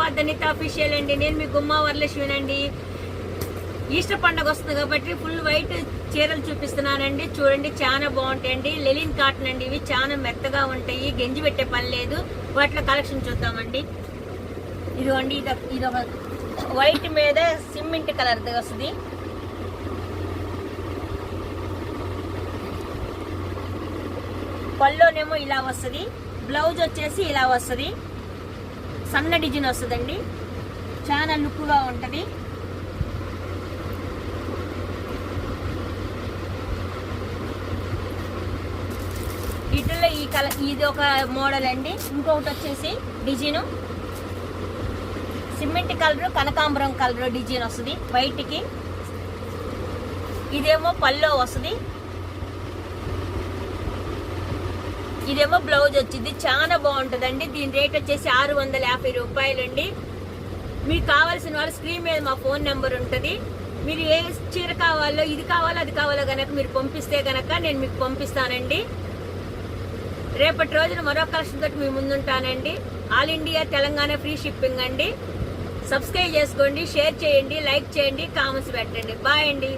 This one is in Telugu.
పద్దనిత అఫీషియల్ అండి. నేను మీ గుమ్మా వరలక్ష్మి అండి. ఈస్టర్ పండుగ వస్తుంది కాబట్టి ఫుల్ వైట్ చీరలు చూపిస్తున్నానండి. చూడండి చాలా బాగుంటాయండి. లెలిన్ కాటన్ అండి. ఇవి చాలా మెత్తగా ఉంటాయి, గెంజి పెట్టే పని లేదు. వాటిలో కలెక్షన్ చూద్దామండి. ఇదిగోండి, ఇది ఒక వైట్ మీద సిమెంట్ కలర్ వస్తుంది. పళ్ళోనేమో ఇలా వస్తుంది, బ్లౌజ్ వచ్చేసి ఇలా వస్తుంది. సన్న డిజైన్ వస్తుందండి, చాలా లుక్గా ఉంటుంది. వీటిల్లో ఈ కలర్ ఇది ఒక మోడల్ అండి. ఇంకొకటి వచ్చేసి డిజైన్ సిమెంట్ కలర్, కనకాంబరం కలర్ డిజైన్ వస్తుంది వైట్కి. ఇదేమో పల్లో వస్తుంది, ఇదేమో బ్లౌజ్ వచ్చింది. చాలా బాగుంటుందండి. దీని రేట్ వచ్చేసి 650 రూపాయలండి. మీకు కావాల్సిన వాళ్ళు స్క్రీన్ మీద మా ఫోన్ నెంబర్ ఉంటుంది. మీరు ఏ చీర కావాలో, ఇది కావాలో అది కావాలో గనక మీరు పంపిస్తే గనక నేను మీకు పంపిస్తానండి. రేపటి రోజున మరో కలెక్షన్ తోటి మీ ముందుంటానండి. All India Telangana free shipping అండి. సబ్స్క్రైబ్ చేసుకోండి, షేర్ చేయండి, లైక్ చేయండి, కామెంట్స్ పెట్టండి. బాయ్ అండి.